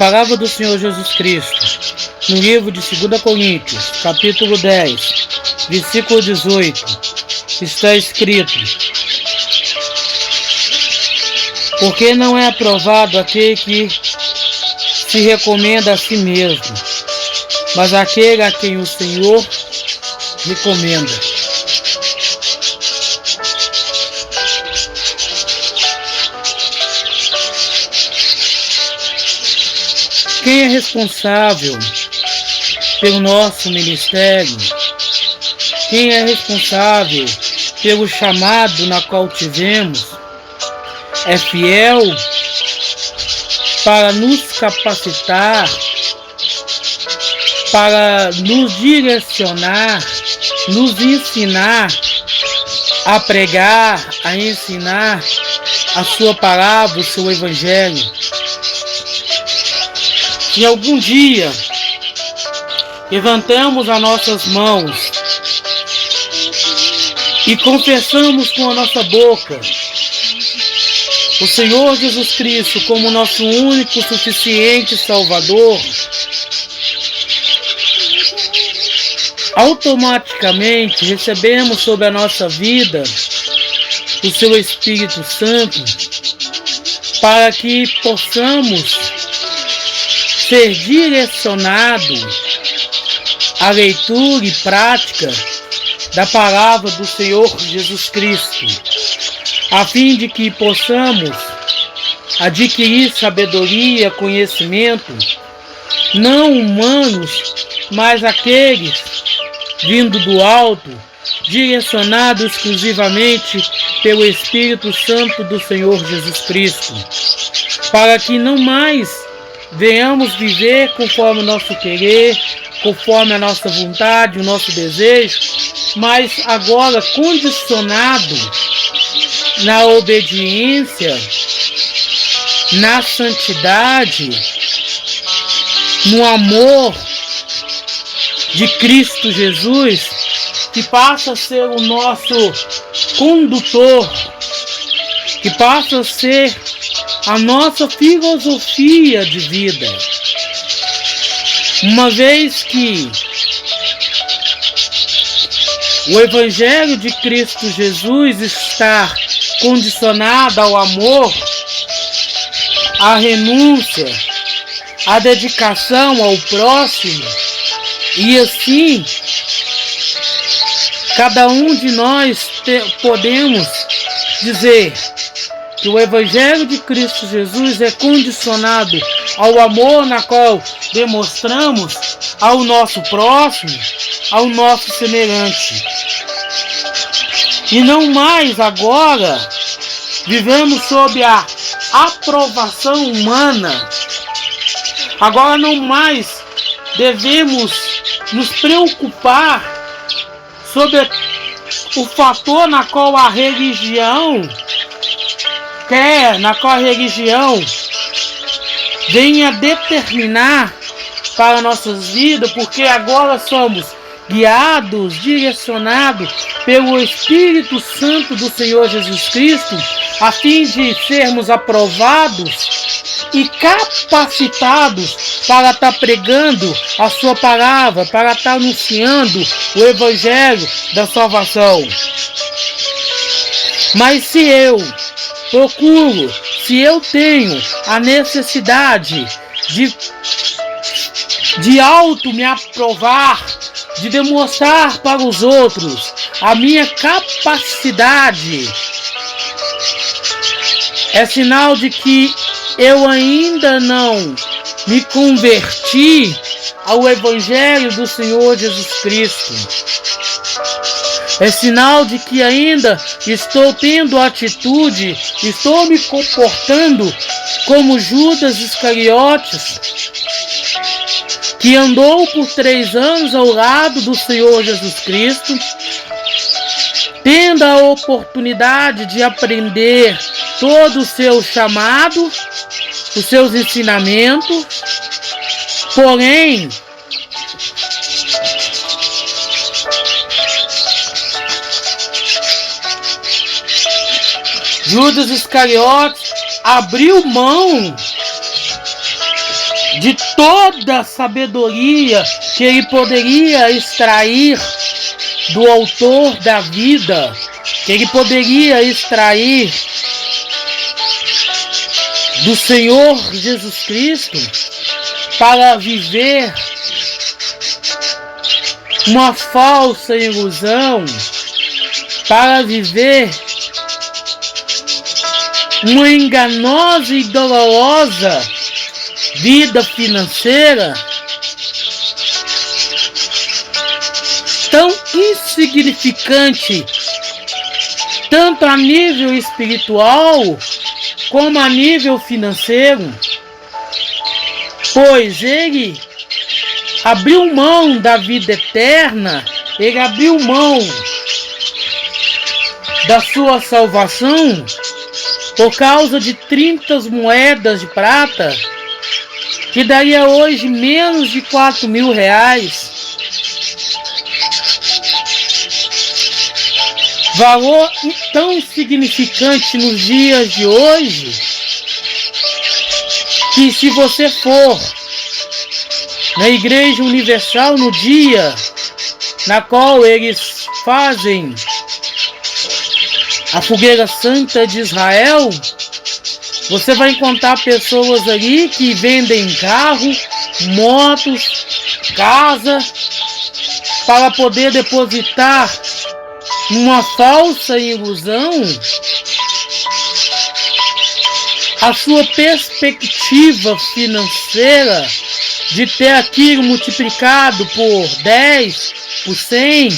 palavra do Senhor Jesus Cristo, no livro de 2 Coríntios, capítulo 10, versículo 18, está escrito: porque não é aprovado aquele que se recomenda a si mesmo, mas aquele a quem o Senhor recomenda. Quem é responsável pelo nosso ministério? Quem é responsável pelo chamado na qual tivemos? É fiel para nos capacitar, para nos direcionar, nos ensinar a pregar, a ensinar a sua palavra, o seu evangelho. Se algum dia levantamos as nossas mãos e confessamos com a nossa boca o Senhor Jesus Cristo como nosso único, suficiente Salvador, automaticamente recebemos sobre a nossa vida o seu Espírito Santo para que possamos ser direcionados à leitura e prática da palavra do Senhor Jesus Cristo, a fim de que possamos adquirir sabedoria, conhecimento, não humanos, mas aqueles vindo do alto, direcionado exclusivamente pelo Espírito Santo do Senhor Jesus Cristo, para que não mais venhamos viver conforme o nosso querer, conforme a nossa vontade, o nosso desejo, mas agora condicionado na obediência, na santidade, no amor de Cristo Jesus, que passa a ser o nosso condutor, que passa a ser a nossa filosofia de vida. Uma vez que o Evangelho de Cristo Jesus está condicionado ao amor, à renúncia, à dedicação ao próximo, e assim cada um de nós podemos dizer que o Evangelho de Cristo Jesus é condicionado ao amor na qual demonstramos ao nosso próximo, ao nosso semelhante. E não mais agora vivemos sob a aprovação humana. Agora não mais devemos nos preocupar sobre o fator na qual a religião venha determinar para nossas vidas, porque agora somos guiados, direcionados pelo Espírito Santo do Senhor Jesus Cristo, a fim de sermos aprovados e capacitados para estar pregando a sua palavra, para estar anunciando o Evangelho da salvação. Mas se eu procuro, se eu tenho a necessidade de auto me aprovar, de demonstrar para os outros a minha capacidade, é sinal de que eu ainda não me converti ao Evangelho do Senhor Jesus Cristo. É sinal de que ainda estou tendo atitude, estou me comportando como Judas Iscariotes, que andou por 3 anos ao lado do Senhor Jesus Cristo, tendo a oportunidade de aprender todo o seu chamado, os seus ensinamentos, porém, Judas Iscariotes abriu mão toda a sabedoria que ele poderia extrair do autor da vida, que ele poderia extrair do Senhor Jesus Cristo, para viver uma falsa ilusão, para viver uma enganosa e dolorosa vida financeira, tão insignificante, tanto a nível espiritual como a nível financeiro, pois ele abriu mão da vida eterna, ele abriu mão da sua salvação por causa de 30 moedas de prata, que daria hoje menos de 4.000 reais. Valor tão significante nos dias de hoje, que se você for na Igreja Universal no dia na qual eles fazem a Fogueira Santa de Israel, você vai encontrar pessoas ali que vendem carro, motos, casa, para poder depositar uma falsa ilusão a sua perspectiva financeira de ter aquilo multiplicado por 10, por 100,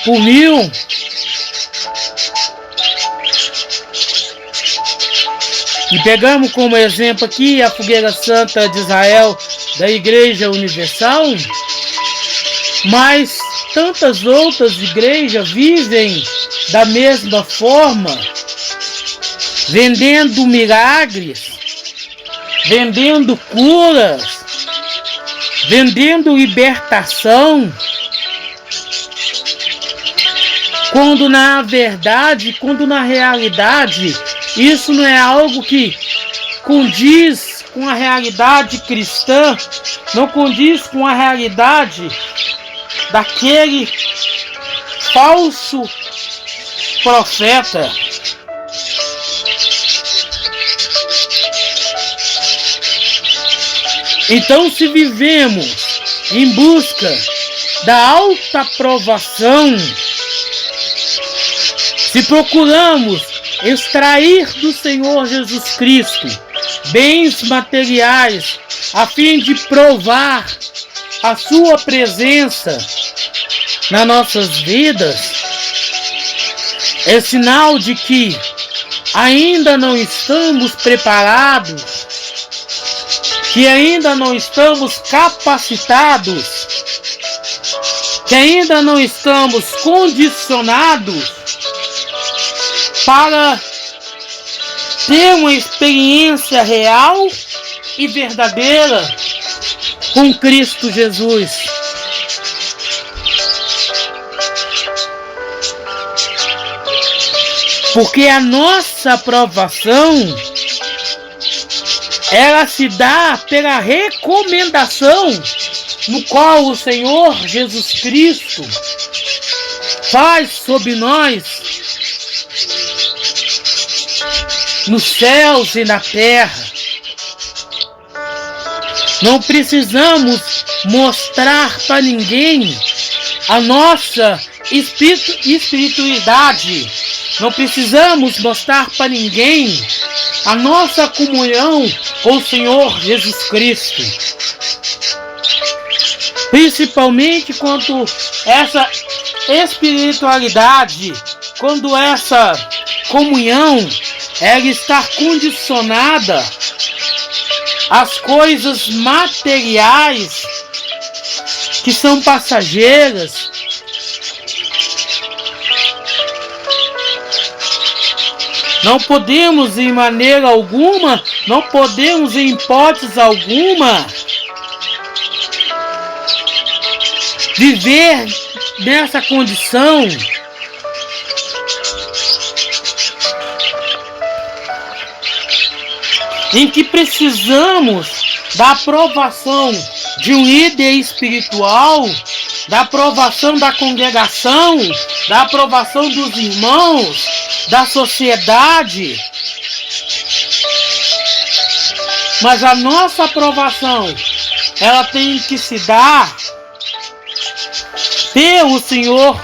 por 1000. E pegamos como exemplo aqui a Fogueira Santa de Israel da Igreja Universal, mas tantas outras igrejas vivem da mesma forma, vendendo milagres, vendendo curas, vendendo libertação, quando na verdade, quando na realidade, isso não é algo que condiz com a realidade cristã, não condiz com a realidade daquele falso profeta. Então, se vivemos em busca da alta aprovação, se procuramos extrair do Senhor Jesus Cristo bens materiais a fim de provar a sua presença nas nossas vidas, é sinal de que ainda não estamos preparados, que ainda não estamos capacitados, que ainda não estamos condicionados para ter uma experiência real e verdadeira com Cristo Jesus. Porque a nossa aprovação, ela se dá pela recomendação no qual o Senhor Jesus Cristo faz sobre nós, nos céus e na terra. Não precisamos mostrar para ninguém a nossa espiritualidade. Não precisamos mostrar para ninguém a nossa comunhão com o Senhor Jesus Cristo. Principalmente quando essa espiritualidade, quando essa comunhão, ela está condicionada às coisas materiais que são passageiras. Não podemos em maneira alguma, não podemos em hipótese alguma viver nessa condição em que precisamos da aprovação de um líder espiritual, da aprovação da congregação, da aprovação dos irmãos, da sociedade. Mas a nossa aprovação, ela tem que se dar pelo Senhor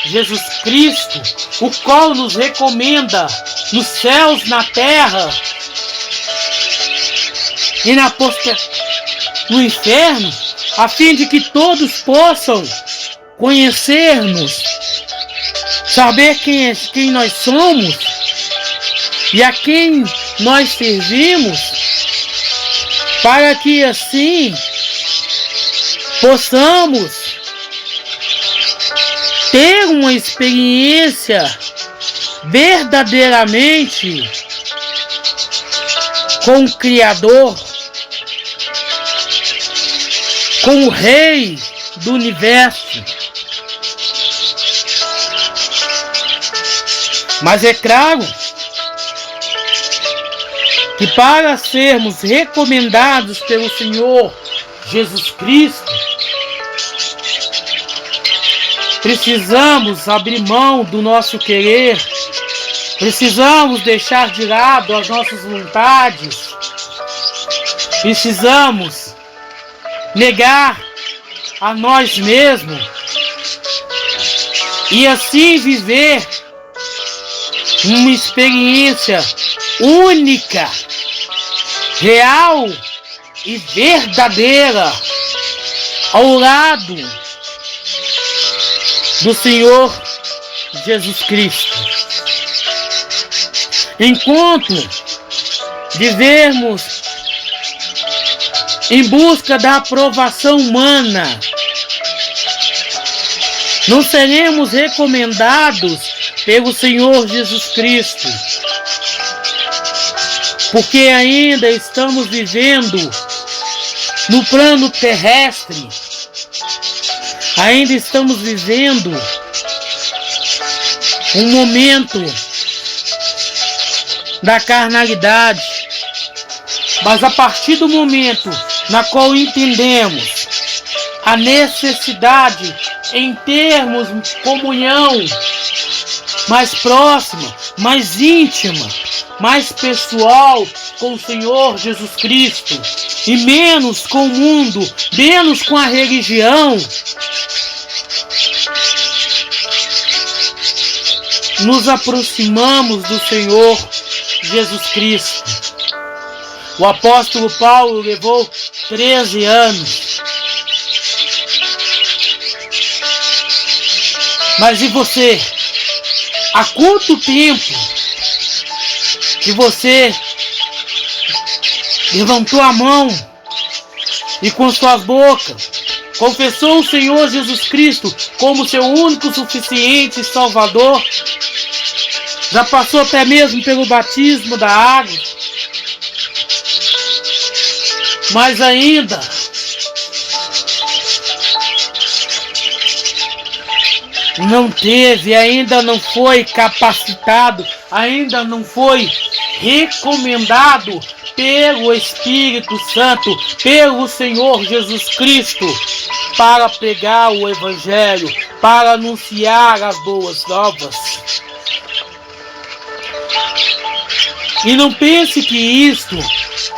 Jesus Cristo, o qual nos recomenda nos céus, na terra e no inferno, a fim de que todos possam conhecer-nos, saber quem nós somos e a quem nós servimos, para que assim possamos ter uma experiência verdadeiramente com o Criador, com o Rei do Universo. Mas é claro que para sermos recomendados pelo Senhor Jesus Cristo, precisamos abrir mão do nosso querer, precisamos deixar de lado as nossas vontades, precisamos negar a nós mesmos e assim viver uma experiência única, real e verdadeira ao lado do Senhor Jesus Cristo. Enquanto vivermos em busca da aprovação humana, não seremos recomendados pelo Senhor Jesus Cristo, porque ainda estamos vivendo no plano terrestre, ainda estamos vivendo um momento da carnalidade. Mas a partir do momento na qual entendemos a necessidade em termos comunhão mais próxima, mais íntima, mais pessoal com o Senhor Jesus Cristo e menos com o mundo, menos com a religião, nos aproximamos do Senhor Jesus Cristo. O apóstolo Paulo levou 13 anos. Mas e você? Há quanto tempo que você levantou a mão e com suas bocas confessou o Senhor Jesus Cristo como seu único, suficiente Salvador? Já passou até mesmo pelo batismo da água, mas ainda não teve, ainda não foi capacitado, ainda não foi recomendado pelo Espírito Santo, pelo Senhor Jesus Cristo, para pregar o Evangelho, para anunciar as boas novas. E não pense que isto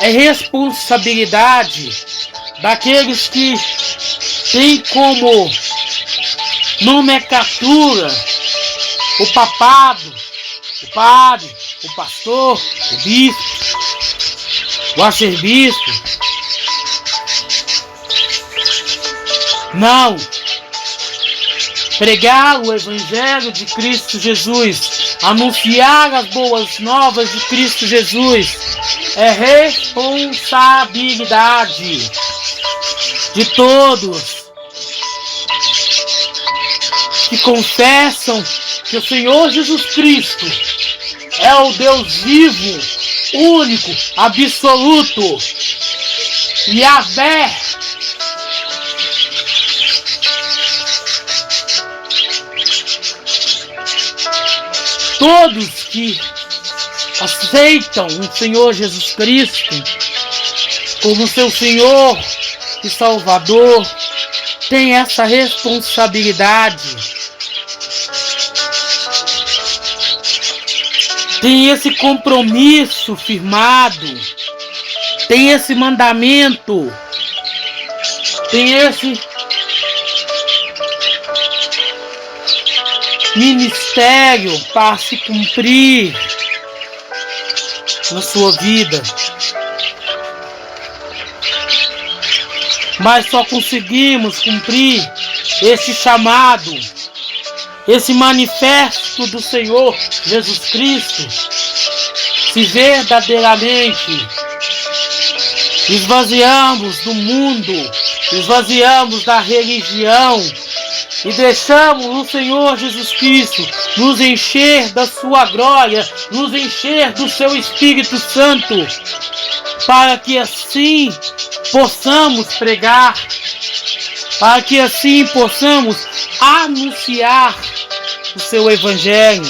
é responsabilidade daqueles que têm como nomenclatura o papado, o padre, o pastor, o bispo, o arcebispo. Não. Pregar o Evangelho de Cristo Jesus, anunciar as boas novas de Cristo Jesus, é responsabilidade de todos que confessam que o Senhor Jesus Cristo é o Deus vivo, único, absoluto, Yahvé. Todos que aceitam o Senhor Jesus Cristo como seu Senhor e Salvador, tem essa responsabilidade, tem esse compromisso firmado, tem esse mandamento, tem esse ministério para se cumprir na sua vida. Mas só conseguimos cumprir esse chamado, esse manifesto do Senhor Jesus Cristo, se verdadeiramente esvaziamos do mundo, esvaziamos da religião e deixamos o Senhor Jesus Cristo nos encher da sua glória, nos encher do seu Espírito Santo, para que assim possamos pregar, para que assim possamos anunciar o seu Evangelho,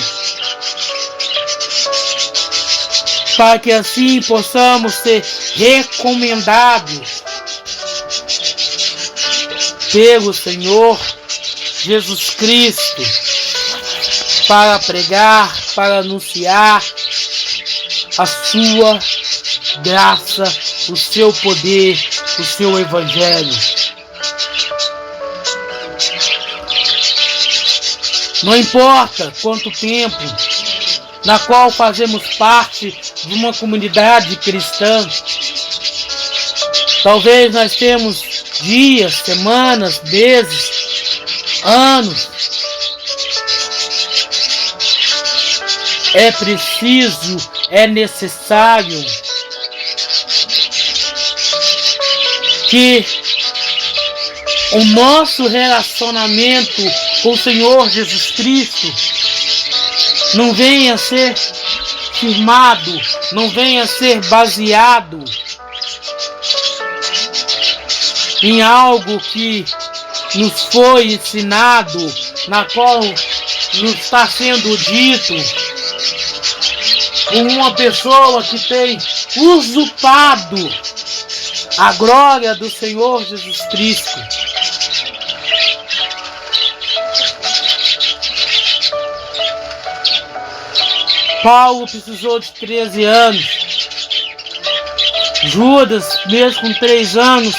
para que assim possamos ser recomendados pelo Senhor Jesus Cristo, para pregar, para anunciar a sua graça, o seu poder, o seu Evangelho. Não importa quanto tempo na qual fazemos parte de uma comunidade cristã, talvez nós temos dias, semanas, meses, anos. É preciso, é necessário que o nosso relacionamento com o Senhor Jesus Cristo não venha a ser firmado, não venha a ser baseado em algo que nos foi ensinado, na qual nos está sendo dito por uma pessoa que tem usurpado a glória do Senhor Jesus Cristo. Paulo precisou de 13 anos. Judas, mesmo com 3 anos,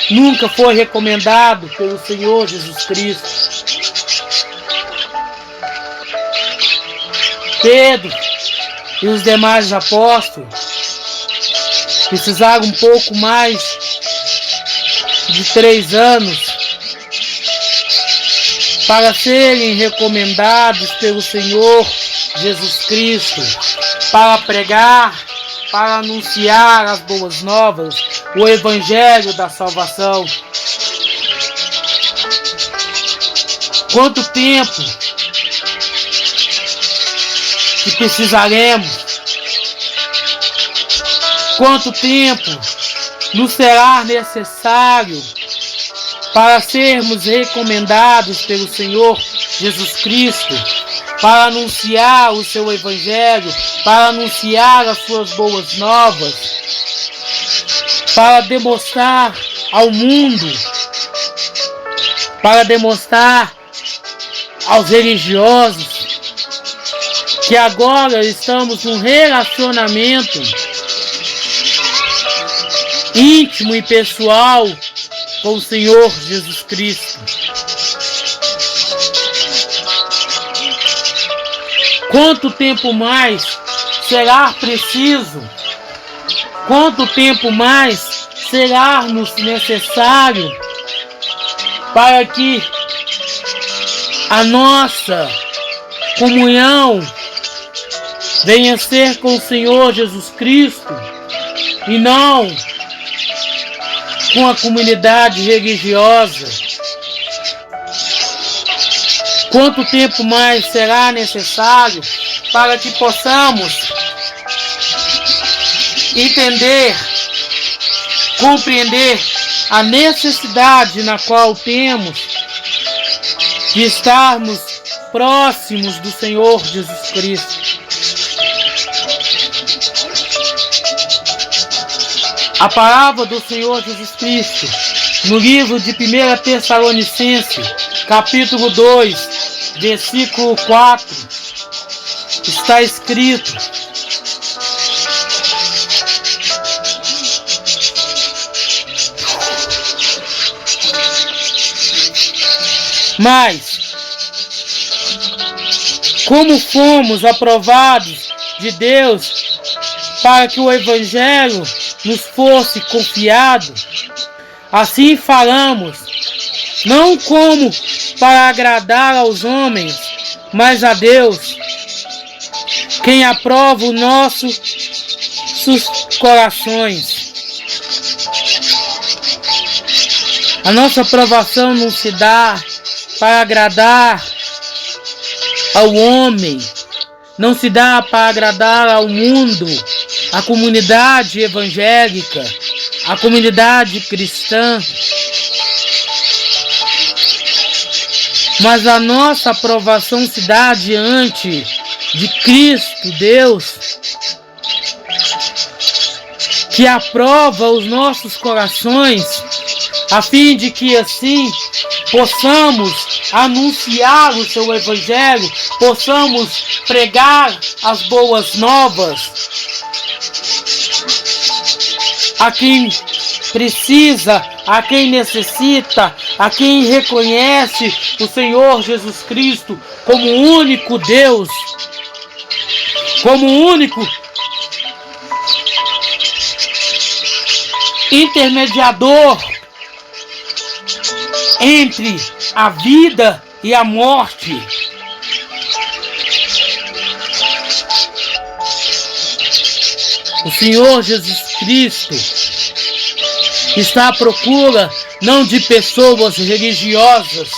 nunca foi recomendado pelo Senhor Jesus Cristo. Pedro e os demais apóstolos precisaram um pouco mais de 3 anos para serem recomendados pelo Senhor Jesus Cristo, para pregar, para anunciar as boas novas, o Evangelho da salvação. Quanto tempo que precisaremos? Quanto tempo nos será necessário para sermos recomendados pelo Senhor Jesus Cristo, para anunciar o seu Evangelho, para anunciar as suas boas novas, para demonstrar ao mundo, para demonstrar aos religiosos que agora estamos num relacionamento íntimo e pessoal com o Senhor Jesus Cristo. Quanto tempo mais será preciso? Quanto tempo mais será-nos necessário para que a nossa comunhão venha a ser com o Senhor Jesus Cristo e não com a comunidade religiosa? Quanto tempo mais será necessário para que possamos entender, compreender a necessidade na qual temos de estarmos próximos do Senhor Jesus Cristo? A palavra do Senhor Jesus Cristo, no livro de 1 Tessalonicenses, capítulo 2, versículo 4, está escrito: mas, como fomos aprovados de Deus para que o Evangelho nos fosse confiado, assim falamos, não como para agradar aos homens, mas a Deus, quem aprova os nossos corações. A nossa aprovação não se dá para agradar ao homem, não se dá para agradar ao mundo, a comunidade evangélica, a comunidade cristã, mas a nossa aprovação se dá diante de Cristo, Deus, que aprova os nossos corações, a fim de que assim possamos anunciar o seu Evangelho, possamos pregar as boas novas a quem precisa, a quem necessita, a quem reconhece o Senhor Jesus Cristo como o único Deus, como o único intermediador entre a vida e a morte. O Senhor Jesus Cristo está à procura não de pessoas religiosas,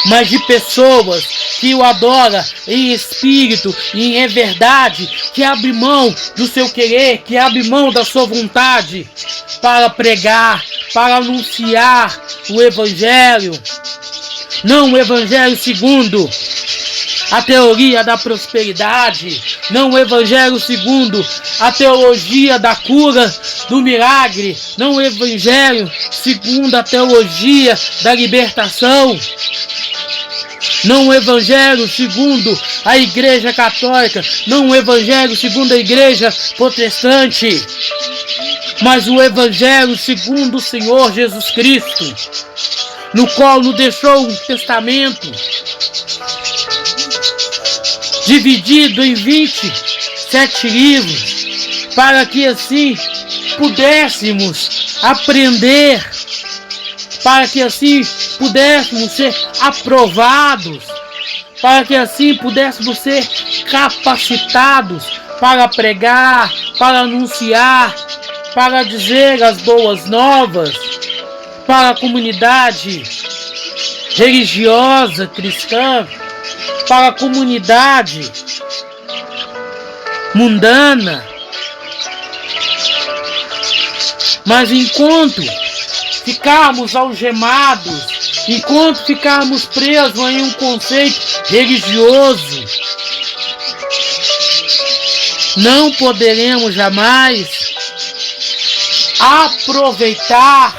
mas de pessoas que o adoram em espírito e em verdade, que abrem mão do seu querer, que abrem mão da sua vontade para pregar, para anunciar o Evangelho. Não o Evangelho segundo a teoria da prosperidade, não o Evangelho segundo a teologia da cura, do milagre, não o Evangelho segundo a teologia da libertação, não o Evangelho segundo a Igreja Católica, não o Evangelho segundo a Igreja Protestante, mas o Evangelho segundo o Senhor Jesus Cristo, no qual nos deixou um testamento dividido em 27 livros, para que assim pudéssemos aprender, para que assim pudéssemos ser aprovados, para que assim pudéssemos ser capacitados para pregar, para anunciar, para dizer as boas novas para a comunidade religiosa cristã, para a comunidade mundana. Mas enquanto ficarmos algemados, enquanto ficarmos presos em um conceito religioso, não poderemos jamais aproveitar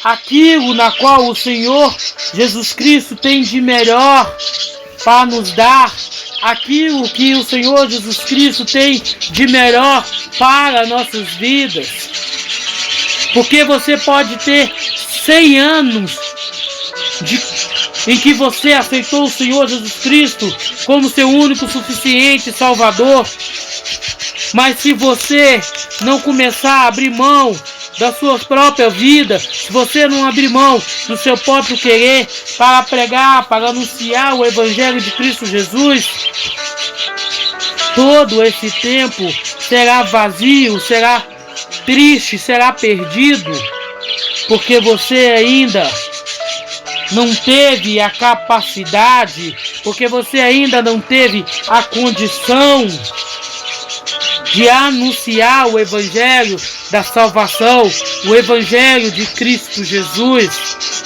aquilo na qual o Senhor Jesus Cristo tem de melhor para nos dar, aquilo que o Senhor Jesus Cristo tem de melhor para nossas vidas. Porque você pode ter 100 anos em que você aceitou o Senhor Jesus Cristo como seu único suficiente Salvador, mas se você não começar a abrir mão da sua própria vida, se você não abrir mão do seu próprio querer para pregar, para anunciar o Evangelho de Cristo Jesus, todo esse tempo será vazio, será triste, será perdido, porque você ainda não teve a capacidade, porque você ainda não teve a condição de anunciar o Evangelho da salvação, o Evangelho de Cristo Jesus.